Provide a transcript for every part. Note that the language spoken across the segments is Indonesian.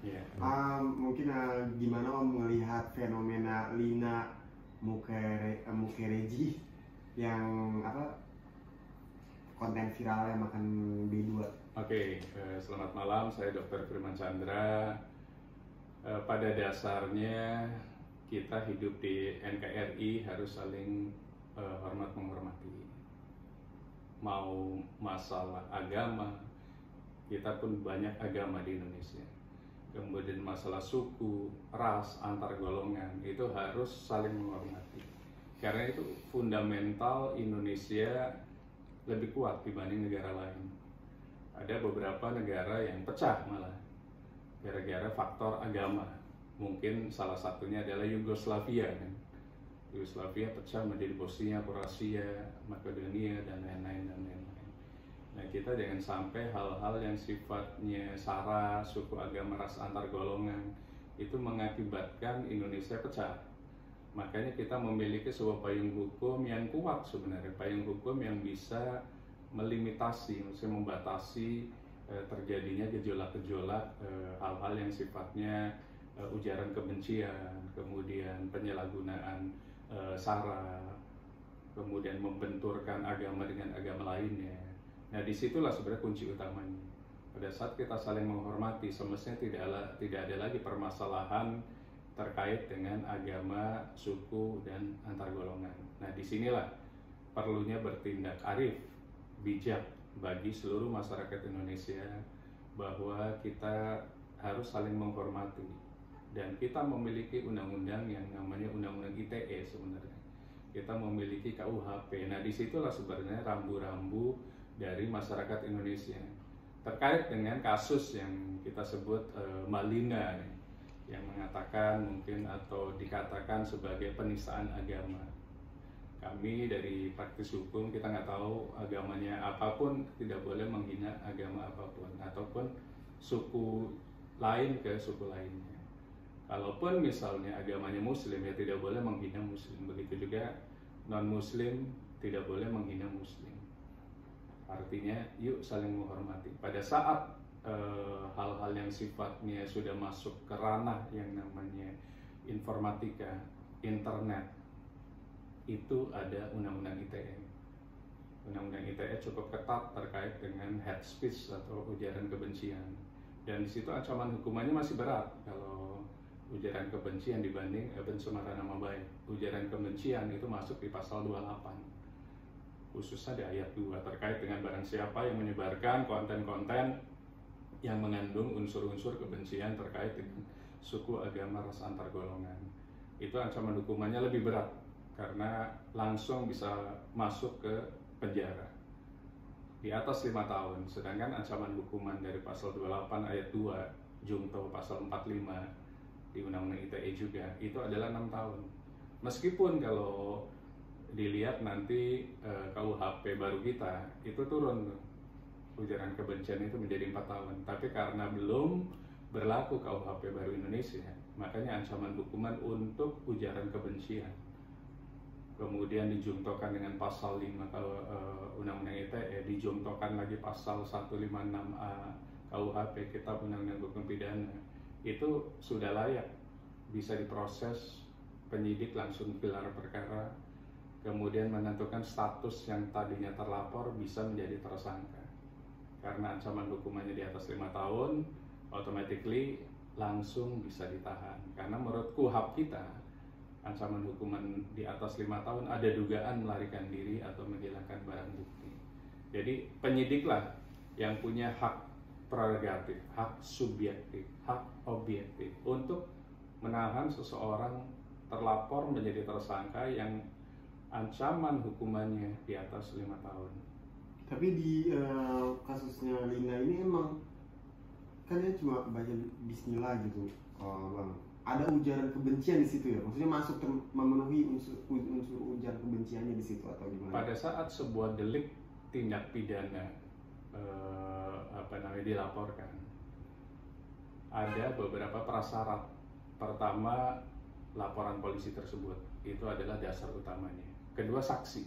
Yeah. Mungkin gimana Om melihat fenomena Lina Mukerji yang konten viralnya makan B2? Oke, selamat malam. Saya Dr. Firman Chandra. Pada dasarnya kita hidup di NKRI harus saling hormat menghormati. Mau masalah agama, kita pun banyak agama di Indonesia. Kemudian masalah suku, ras, antar golongan, itu harus saling menghormati. Karena itu fundamental Indonesia lebih kuat dibanding negara lain. Ada beberapa negara yang pecah malah gara-gara faktor agama. Mungkin salah satunya adalah Yugoslavia kan. Yugoslavia pecah menjadi Bosnia, Kroasia, Makedonia, dan lain-lain. Nah, kita jangan sampai hal-hal yang sifatnya sara, suku, agama, ras, antar golongan itu mengakibatkan Indonesia pecah. Makanya kita memiliki sebuah payung hukum yang kuat sebenarnya, payung hukum yang bisa melimitasi, maksudnya membatasi terjadinya gejolak-gejolak hal-hal yang sifatnya ujaran kebencian, kemudian penyalahgunaan sara, kemudian membenturkan agama dengan agama lainnya. Nah, disitulah sebenarnya kunci utamanya. Pada saat kita saling menghormati, semestinya tidak ada lagi permasalahan terkait dengan agama, suku, dan antar golongan. Nah, disinilah perlunya bertindak arif, bijak bagi seluruh masyarakat Indonesia, bahwa kita harus saling menghormati. Dan kita memiliki undang-undang yang namanya Undang-Undang ITE sebenarnya. Kita memiliki KUHP. Nah, disitulah sebenarnya rambu-rambu dari masyarakat Indonesia terkait dengan kasus yang kita sebut Malina nih, yang mengatakan mungkin atau dikatakan sebagai penistaan agama. Kami dari praktis hukum, kita nggak tahu agamanya apapun, tidak boleh menghina agama apapun ataupun suku lain ke suku lainnya. Kalaupun misalnya agamanya Muslim, ya tidak boleh menghina Muslim. Begitu juga non-Muslim tidak boleh menghina Muslim. Artinya yuk saling menghormati. Pada saat hal-hal yang sifatnya sudah masuk ke ranah yang namanya informatika, internet, itu ada Undang-Undang ITE. Undang-Undang ITE cukup ketat terkait dengan hate speech atau ujaran kebencian. Dan di situ ancaman hukumannya masih berat kalau ujaran kebencian dibanding pencemaran nama baik. Ujaran kebencian itu masuk di pasal 28. Khususnya di ayat 2 terkait dengan barang siapa yang menyebarkan konten-konten yang mengandung unsur-unsur kebencian terkait dengan suku, agama, ras, antar golongan. Itu ancaman hukumannya lebih berat karena langsung bisa masuk ke penjara di atas 5 tahun. Sedangkan ancaman hukuman dari pasal 28 ayat 2 Jungto pasal 45 di Undang-Undang ITE juga itu adalah 6 tahun. Meskipun kalau dilihat nanti KUHP baru kita itu turun ujaran kebencian itu menjadi 4 tahun, tapi karena belum berlaku KUHP baru Indonesia, makanya ancaman hukuman untuk ujaran kebencian kemudian dijungtokan dengan pasal 5 Undang-Undang ITE, dijungtokan lagi pasal 156A KUHP, Kitab Undang-Undang Hukum Pidana, itu sudah layak bisa diproses, penyidik langsung gelar perkara, kemudian menentukan status yang tadinya terlapor bisa menjadi tersangka. Karena ancaman hukumannya di atas 5 tahun, automatically langsung bisa ditahan. Karena menurut KUHP kita, ancaman hukuman di atas 5 tahun ada dugaan melarikan diri atau menghilangkan barang bukti. Jadi penyidiklah yang punya hak prerogatif, hak subjektif, hak objektif untuk menahan seseorang terlapor menjadi tersangka yang ancaman hukumannya di atas 5 tahun. Tapi di kasusnya Lina ini emang kan dia cuma baca Bismillah gitu, Bang. Ada ujaran kebencian di situ ya? Maksudnya masuk memenuhi unsur ujaran kebenciannya di situ atau gimana? Pada saat sebuah delik tindak pidana dilaporkan, ada beberapa prasyarat. Pertama, laporan polisi tersebut itu adalah dasar utamanya. Kedua, saksi.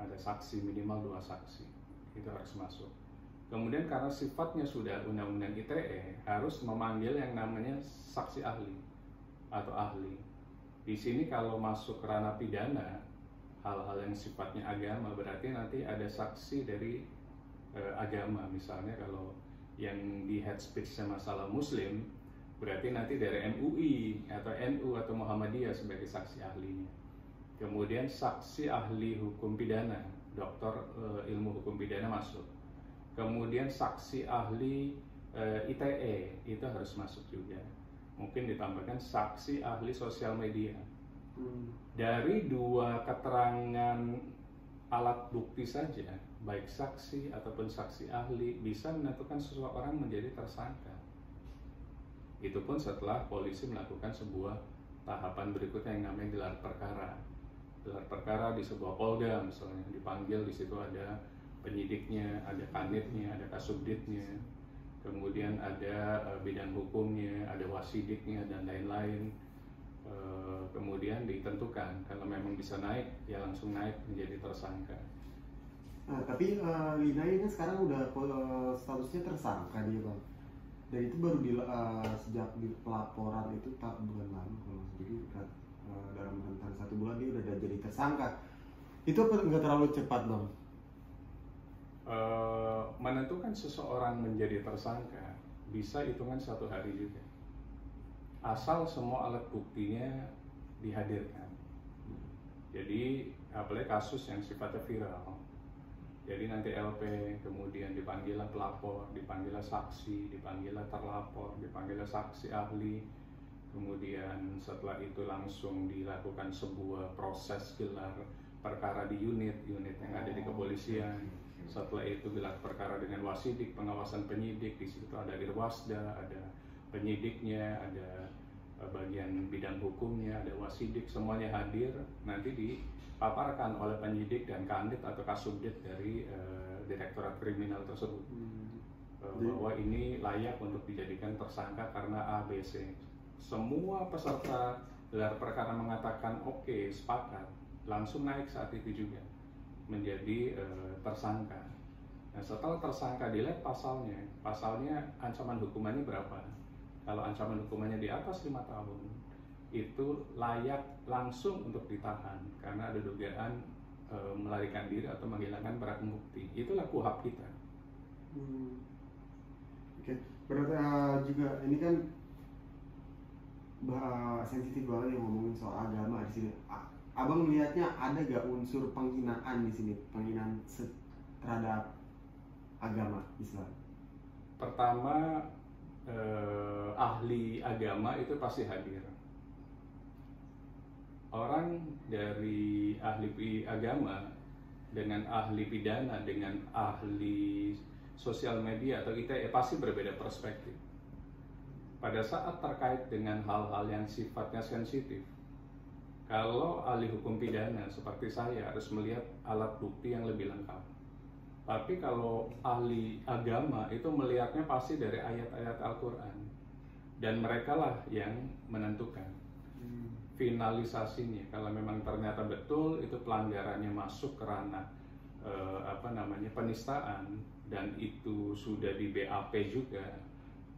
Ada saksi, minimal 2 saksi, itu harus masuk. Kemudian karena sifatnya sudah undang-undang ITE harus memanggil yang namanya saksi ahli atau ahli. Di sini kalau masuk ranah pidana, hal-hal yang sifatnya agama berarti nanti ada saksi dari agama. Misalnya kalau yang di head speech-nya masalah Muslim, berarti nanti dari MUI atau NU atau Muhammadiyah sebagai saksi ahlinya. Kemudian saksi ahli hukum pidana, dokter ilmu hukum pidana masuk. Kemudian saksi ahli ITE itu harus masuk juga. Mungkin ditambahkan saksi ahli sosial media. Dari dua keterangan alat bukti saja, baik saksi ataupun saksi ahli bisa menentukan seseorang menjadi tersangka. Itu pun setelah polisi melakukan sebuah tahapan berikutnya yang namanya gelar perkara. Gelar perkara di sebuah polda misalnya, dipanggil, di situ ada penyidiknya, ada kanitnya, ada kasubditnya, kemudian ada bidang hukumnya, ada wasidiknya dan lain-lain. Kemudian ditentukan kalau memang bisa naik ya langsung naik menjadi tersangka. Nah, tapi Lina ini kan sekarang udah statusnya tersangka dia bang. Dan itu baru sejak di pelaporan itu bulan lalu kalau jadi dalam rentang 1 bulan dia udah jadi tersangka. Itu apa nggak terlalu cepat bang? Menentukan seseorang menjadi tersangka bisa hitungan 1 hari juga, asal semua alat buktinya dihadirkan. Jadi apalagi kasus yang sifatnya viral, jadi nanti LP, kemudian dipanggillah pelapor, dipanggillah saksi, dipanggillah terlapor, dipanggillah saksi ahli, kemudian setelah itu langsung dilakukan sebuah proses gelar perkara di unit yang ada di kepolisian. Setelah itu gelar perkara dengan wasidik, pengawasan penyidik, di situ ada irwasda, ada penyidiknya, ada bagian bidang hukumnya, ada wasidik, semuanya hadir, nanti dipaparkan oleh penyidik dan kanit atau kasubdit dari direktorat kriminal tersebut bahwa ini layak untuk dijadikan tersangka karena A, B, C. Semua peserta gelar perkara mengatakan oke, sepakat, langsung naik saat itu juga menjadi tersangka. Nah, setelah tersangka dilihat pasalnya ancaman hukumannya berapa. Kalau ancaman hukumannya di atas 5 tahun, itu layak langsung untuk ditahan karena ada dugaan melarikan diri atau menghilangkan barang bukti. Itulah KUHP kita. Oke. Berarti juga ini kan sensitif banget yang ngomongin soal agama di sini. Abang melihatnya ada gak unsur penghinaan di sini, penghinaan terhadap agama Islam? Pertama, ahli agama itu pasti hadir. Orang dari ahli agama dengan ahli pidana dengan ahli sosial media atau ITE pasti berbeda perspektif. Pada saat terkait dengan hal-hal yang sifatnya sensitif, kalau ahli hukum pidana seperti saya harus melihat alat bukti yang lebih lengkap. Tapi kalau ahli agama itu melihatnya pasti dari ayat-ayat Al-Quran. Dan mereka lah yang menentukan finalisasinya. Kalau memang ternyata betul itu pelanggarannya masuk ke ranah penistaan dan itu sudah di BAP juga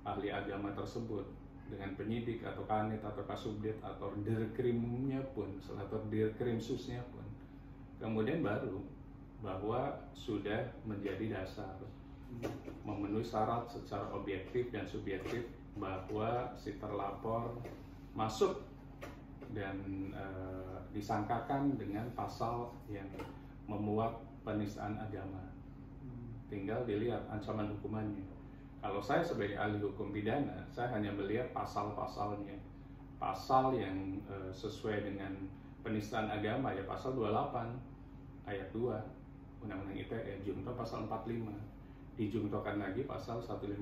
ahli agama tersebut dengan penyidik atau kanit atau kasubdit atau dirkrimnya pun, atau dirkrimsusnya pun, kemudian baru bahwa sudah menjadi dasar memenuhi syarat secara objektif dan subjektif bahwa si terlapor masuk dan disangkakan dengan pasal yang memuat penistaan agama. Tinggal dilihat ancaman hukumannya. Kalau saya sebagai ahli hukum pidana, saya hanya melihat pasal-pasalnya. Pasal yang sesuai dengan penistaan agama ya pasal 28 ayat 2 Undang-Undang ITE, junto pasal 45. Dijungtokan lagi pasal 156.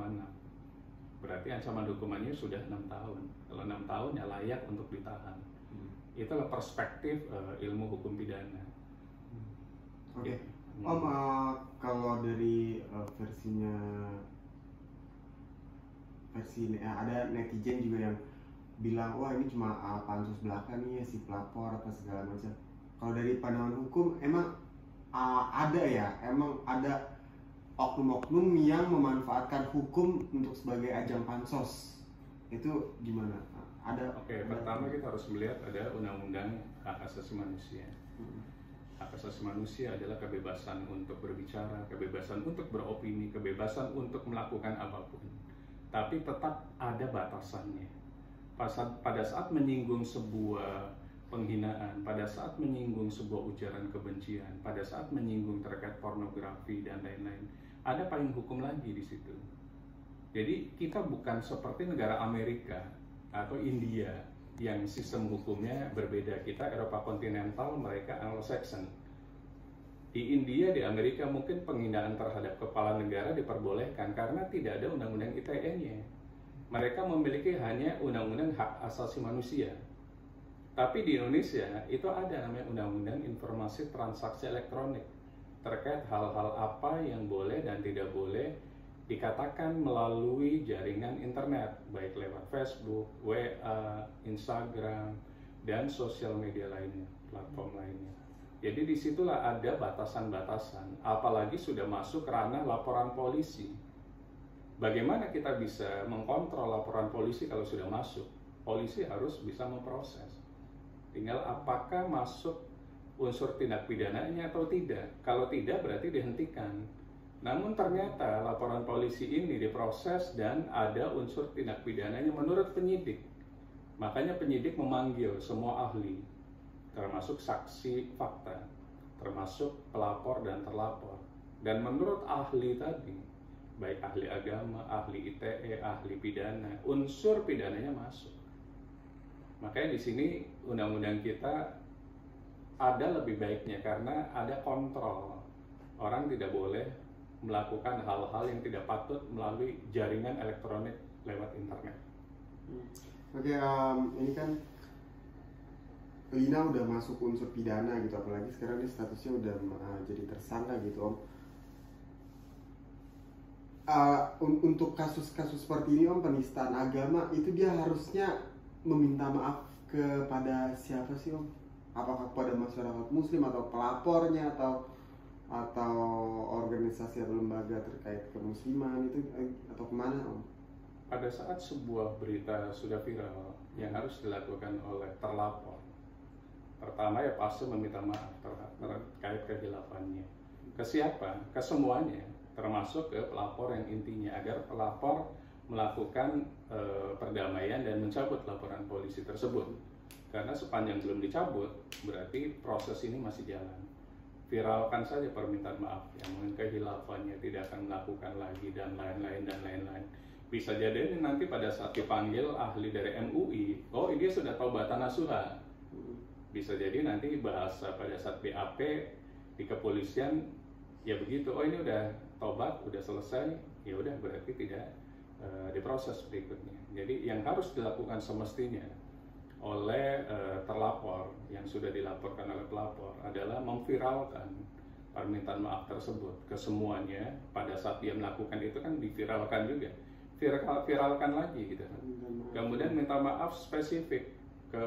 Berarti ancaman hukumannya sudah 6 tahun. Kalau 6 tahun ya layak untuk ditahan. Itulah perspektif ilmu hukum pidana. Oke. Om, kalau dari ada netizen juga yang bilang wah ini cuma pansus belaka nih ya, si pelapor apa segala macam. Kalau dari pandangan hukum emang ada oknum-oknum yang memanfaatkan hukum untuk sebagai ajang pansos. Itu gimana? Oke, pertama kita harus melihat ada undang-undang hak asasi manusia. Hak asasi manusia adalah kebebasan untuk berbicara, kebebasan untuk beropini, kebebasan untuk melakukan apapun. Tapi tetap ada batasannya. Pada saat menyinggung sebuah penghinaan, pada saat menyinggung sebuah ujaran kebencian, pada saat menyinggung terkait pornografi dan lain-lain, ada payung hukum lagi di situ. Jadi kita bukan seperti negara Amerika atau India yang sistem hukumnya berbeda. Kita Eropa kontinental, mereka Anglo-Saxon. Di India, di Amerika mungkin penghinaan terhadap kepala negara diperbolehkan karena tidak ada undang-undang ITE-nya. Mereka memiliki hanya undang-undang hak asasi manusia. Tapi di Indonesia itu ada namanya undang-undang informasi transaksi elektronik terkait hal-hal apa yang boleh dan tidak boleh dikatakan melalui jaringan internet, baik lewat Facebook, WA, Instagram, dan sosial media lainnya, platform lainnya. Jadi disitulah ada batasan-batasan, apalagi sudah masuk ranah laporan polisi. Bagaimana kita bisa mengkontrol laporan polisi kalau sudah masuk? Polisi harus bisa memproses. Tinggal apakah masuk unsur tindak pidananya atau tidak. Kalau tidak berarti dihentikan. Namun ternyata laporan polisi ini diproses dan ada unsur tindak pidananya menurut penyidik. Makanya penyidik memanggil semua ahli, termasuk saksi fakta, termasuk pelapor dan terlapor. Dan menurut ahli tadi, baik ahli agama, ahli ITE, ahli pidana, unsur pidananya masuk. Makanya di sini undang-undang kita ada lebih baiknya karena ada kontrol. Orang tidak boleh melakukan hal-hal yang tidak patut melalui jaringan elektronik lewat internet. Oke, ini kan Lina udah masuk unsur pidana gitu, apalagi sekarang dia statusnya udah jadi tersangka gitu, Om. Untuk kasus-kasus seperti ini, Om, penistaan agama itu dia harusnya meminta maaf kepada siapa sih, Om? Apakah kepada masyarakat muslim atau pelapornya atau organisasi atau lembaga terkait kemusliman itu, atau kemana, Om? Pada saat sebuah berita sudah viral, yang harus dilakukan oleh terlapor, pertama ya pasti meminta maaf terkait kehilafannya. Ke siapa? Ke semuanya, termasuk ke pelapor yang intinya, agar pelapor melakukan perdamaian dan mencabut laporan polisi tersebut. Karena sepanjang belum dicabut, berarti proses ini masih jalan. Viralkan saja permintaan maaf yang mungkin kehilafannya tidak akan melakukan lagi dan lain-lain dan lain-lain. Bisa jadi nanti pada saat dipanggil ahli dari MUI, oh dia sudah taubatan nasuha. Bisa jadi nanti bahasa pada saat BAP di kepolisian ya begitu, oh ini udah tobat, udah selesai, ya udah berarti tidak diproses berikutnya. Jadi yang harus dilakukan semestinya oleh terlapor yang sudah dilaporkan oleh pelapor adalah memviralkan permintaan maaf tersebut ke semuanya. Pada saat dia melakukan itu kan diviralkan juga, viralkan lagi gitu. Kemudian minta maaf spesifik ke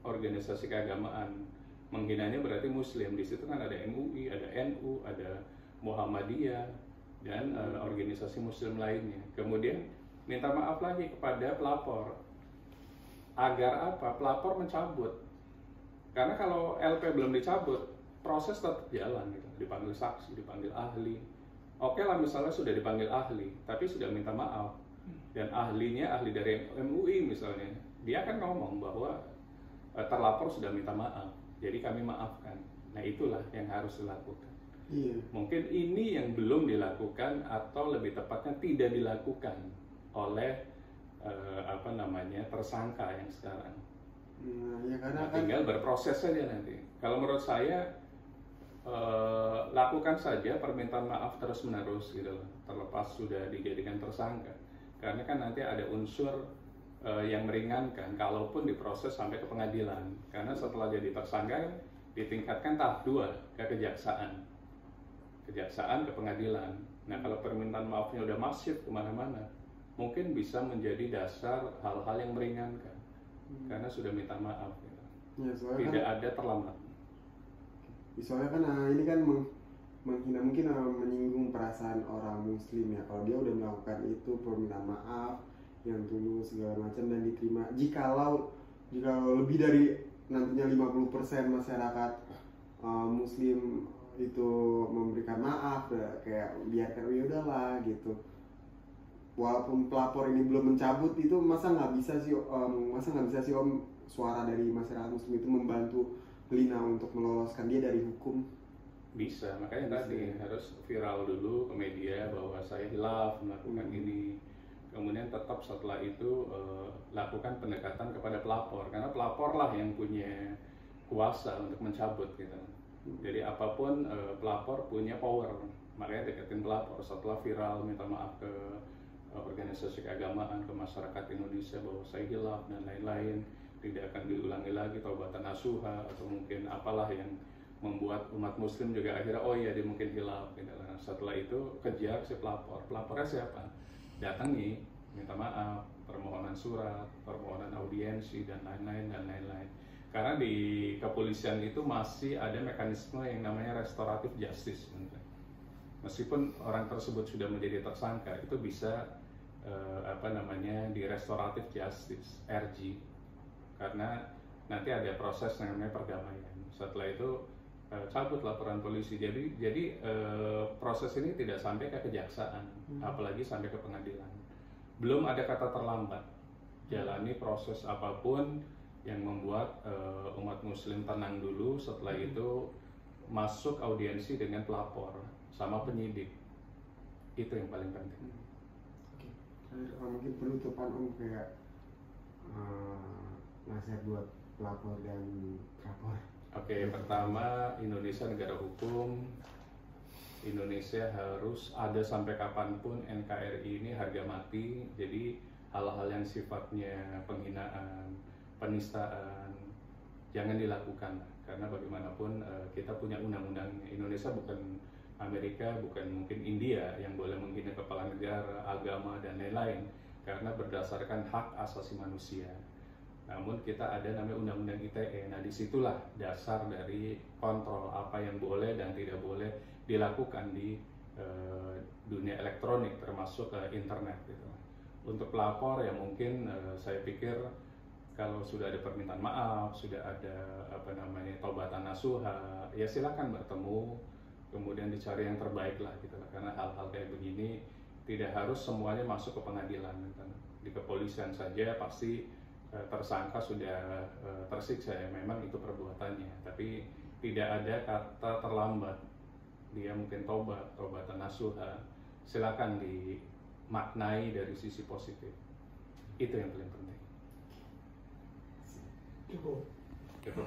organisasi keagamaan. Menghinanya berarti muslim, di situ kan ada MUI, ada NU, ada Muhammadiyah dan organisasi muslim lainnya. Kemudian minta maaf lagi kepada pelapor. Agar apa? Pelapor mencabut. Karena kalau LP belum dicabut, proses tetap jalan gitu. Dipanggil saksi, dipanggil ahli. Oke lah misalnya sudah dipanggil ahli, tapi sudah minta maaf. Dan ahlinya ahli dari MUI misalnya, dia akan ngomong bahwa terlapor sudah minta maaf, jadi kami maafkan. Nah itulah yang harus dilakukan. Mungkin ini yang belum dilakukan atau lebih tepatnya tidak dilakukan oleh tersangka yang sekarang. Ya, karena tinggal berproses saja nanti. Kalau menurut saya lakukan saja permintaan maaf terus menerus gitu loh, terlepas sudah dijadikan tersangka. Karena kan nanti ada unsur yang meringankan kalaupun diproses sampai ke pengadilan. Karena setelah jadi tersangka ditingkatkan tahap 2 ke kejaksaan ke pengadilan. Nah kalau permintaan maafnya udah masif kemana-mana, mungkin bisa menjadi dasar hal-hal yang meringankan karena sudah minta maaf gitu. Ya, tidak kan ada terlambat. Soalnya kan ini kan menghina, mungkin menyinggung perasaan orang muslim ya, kalau dia udah melakukan itu permintaan maaf yang tulus segala macam dan diterima, jikalau lebih dari nantinya 50% masyarakat muslim itu memberikan maaf ya, kayak biarkan ya udahlah gitu, walaupun pelapor ini belum mencabut itu, masa nggak bisa sih om suara dari masyarakat muslim itu membantu Lina untuk meloloskan dia dari hukum? Bisa, makanya tadi harus viral dulu ke media bahwa saya hilaf melakukan ini. Kemudian tetap setelah itu lakukan pendekatan kepada pelapor, karena pelapor lah yang punya kuasa untuk mencabut gitu. Jadi apapun pelapor punya power, makanya deketin pelapor. Setelah viral minta maaf ke organisasi keagamaan, ke masyarakat Indonesia bahwa saya hilaf dan lain-lain, tidak akan diulangi lagi, taubatan nasuha atau mungkin apalah yang membuat umat muslim juga akhirnya oh iya dia mungkin hilaf gitu. Nah, setelah itu kejar si pelapor. Pelapornya siapa? Datangi, minta maaf, permohonan surat, permohonan audiensi dan lain-lain. Karena di kepolisian itu masih ada mekanisme yang namanya restoratif justice. Meskipun orang tersebut sudah menjadi tersangka, itu bisa di restoratif justice (RJ), karena nanti ada proses yang namanya perdamaian. Setelah itu cabut laporan polisi. Jadi proses ini tidak sampai ke kejaksaan, apalagi sampai ke pengadilan. Belum ada kata terlambat. Jalani proses apapun yang membuat umat muslim tenang dulu. Setelah itu masuk audiensi dengan pelapor sama penyidik. Itu yang paling penting. Mungkin penutupan om, kayak nasihat buat pelapor dan terlapor. Oke, pertama, Indonesia negara hukum. Indonesia harus ada sampai kapanpun. NKRI ini harga mati. Jadi hal-hal yang sifatnya penghinaan, penistaan jangan dilakukan, karena bagaimanapun kita punya undang-undangnya. Indonesia bukan Amerika, bukan mungkin India yang boleh menghina kepala negara, agama dan lain-lain, karena berdasarkan hak asasi manusia. Namun kita ada namanya Undang-Undang ITE. Nah, disitulah dasar dari kontrol apa yang boleh dan tidak boleh dilakukan di dunia elektronik, termasuk internet gitu. Untuk pelapor ya mungkin saya pikir kalau sudah ada permintaan maaf, sudah ada taubatan nasuha, ya silakan bertemu, kemudian dicari yang terbaik lah gitu lah. Karena hal-hal kayak begini tidak harus semuanya masuk ke pengadilan gitu. Di kepolisian saja pasti tersangka sudah tersiksa ya, memang itu perbuatannya, tapi tidak ada kata terlambat. Dia mungkin taubatan nasuha, silakan dimaknai dari sisi positif. Itu yang paling penting. Cukup. Cukup.